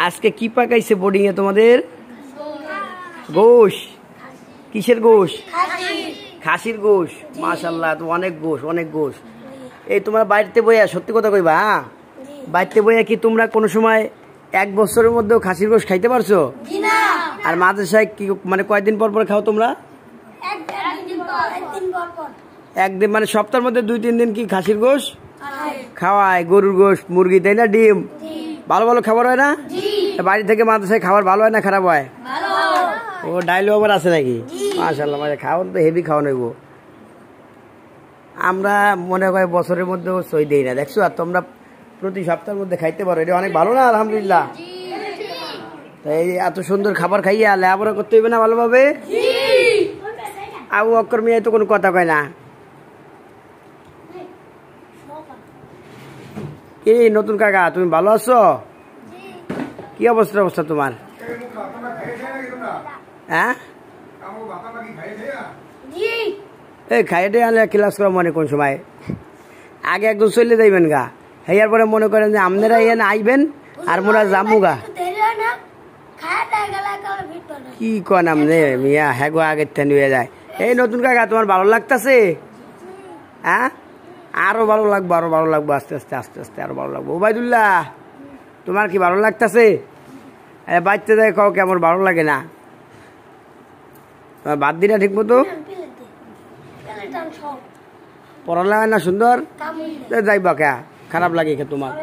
আজকে কি পাকাইছে বোর্ডিং এ তোমাদের? গোশ। কিসের গোশ? খাসির গোশ। মাশাআল্লাহ, তো অনেক গোশ, অনেক গোশ। এই তোমরা বাড়িতে বইয়া সত্যি কথা কইবা, হ্যাঁ? বাড়িতে বইয়া কি তোমরা কোনো সময় 1 বছরের মধ্যেও খাসির গোশ খাইতে পারছো? আর মাদ্রাসায় কি মানে কয়দিন পর পর খাও তোমরা? একদিন, মানে সপ্তাহের মধ্যে 2-3 দিন কি খাসির গোশ খাওয়ায়? গরুর গোশ, মুরগি, তাই না? ডিম, ভালো ভালো খাবার হয় না? বাড়ি থেকে মাদ্রাসায় খাবার ভালো হয় না খারাপ হয়? ও ডাইলগ আবার আছে নাকি? মাশাআল্লাহ, মানে খাওয়ান তো হেভি খাওয়ানো হইব। আমরা মনে হয় বছরের মধ্যেও সই দেই না, দেখছো? আর তোমরা প্রতি সপ্তাহের মধ্যে খাইতে পারো, এটা অনেক ভালো না? আলহামদুলিল্লাহ। তাই এত সুন্দর খাবার খাইয়া লেখাপড়া করতে হইবে না ভালোভাবে? আবু বকর মিয়া তো কোনো কথা কয় না। এই নতুন কাকা, তুমি ভালো আছো? কি অবস্থা তোমার? হ্যাঁ, এই খাইতে আনলে ক্লাস করা মনে কোন সময়? আগে একদম চলে যাইবেন গা, হেয়ার পরে মনে করেন যে আপনারা এখানে আইবেন আর মোরা যামু গা। কি কন আপনি মিয়া, হ্যাঁ গো, আগের থেকে নিয়ে যায়। এই নতুন কাকা, তোমার ভালো লাগতেছে? হ্যাঁ, আরো ভালো লাগবো, আরো ভালো লাগবো, আস্তে আস্তে আস্তে আস্তে আরো ভালো লাগবো। ওবায়দুল্লাহ, তোমার কি ভালো লাগতেছে? বাচ্চা দেয় কাউকে আমার ভালো লাগে না, তোমার বাদ দিনা ঠিক মতো পড়ালেখা না সুন্দর যাইবা কে? খারাপ লাগে কে তোমার?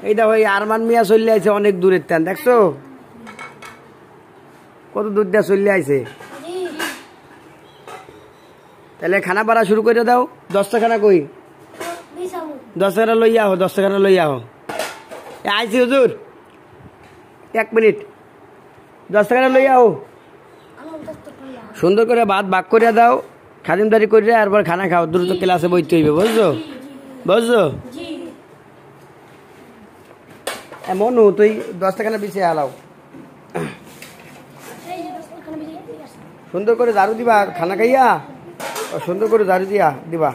এই দেখো, এই আরমান মিয়া চলে আইছে অনেক দূরের টান, দেখছো কত দূর দিয়ে চলে আইছে। তাহলে খানা পাড়া শুরু করে দাও। 10টা খানা কই? 10 টাকা লইয়া আহো, 10 টাকা লইয়া আহো। আইছি হুজুর, 1 মিনিট, 10 টাকা লইয়া আহো। সুন্দর করে ভাত ভাগ করে দাও, খাদিমদারি করে, আর খানা খাও, দ্রুত ক্লাসে বইতে হইবে, বুঝছো? বুঝছো? মনু, তুই 10 টাকা বিছিয়ে আলাও। সুন্দর করে ঝাড়ু দিবা, খানা খাইয়া সুন্দর করে ঝাড়ু দিয়া দিবা।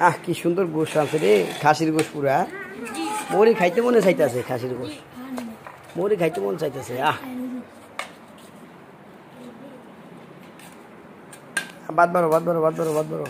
আহ, কি সুন্দর গোশ আছে রে, খাসির গোশ পুরা। মোরে খাইতে মনে চাইতেছে, খাসির গোশ মোরে খাইতে মনে চাইতেছে। বাদ বারো, বাদ বারো, বাদ বারো, বাদ বারো।